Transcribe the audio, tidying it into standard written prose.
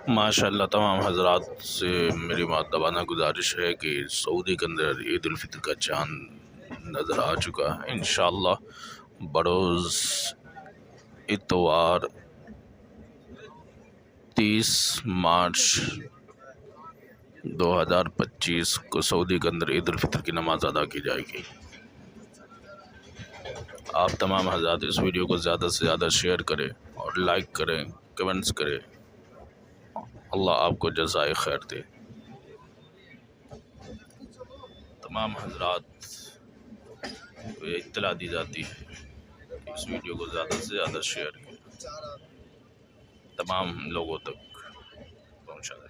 ماشاءاللہ تمام حضرات سے میری مؤدبانہ گزارش ہے کہ سعودی کے اندر عید الفطر کا چاند نظر آ چکا ہے انشاءاللہ بروز اتوار 30 مارچ 2025 کو سعودی کے اندر عید الفطر کی نماز ادا کی جائے گی۔ آپ تمام حضرات اس ویڈیو کو زیادہ سے زیادہ شیئر کریں اور لائک کریں، کمنٹس کریں۔ اللہ آپ کو جزائے خیر دے۔ تمام حضرات کو یہ اطلاع دی جاتی ہے کہ اس ویڈیو کو زیادہ سے زیادہ شیئر کریں، تمام لوگوں تک پہنچا دیں۔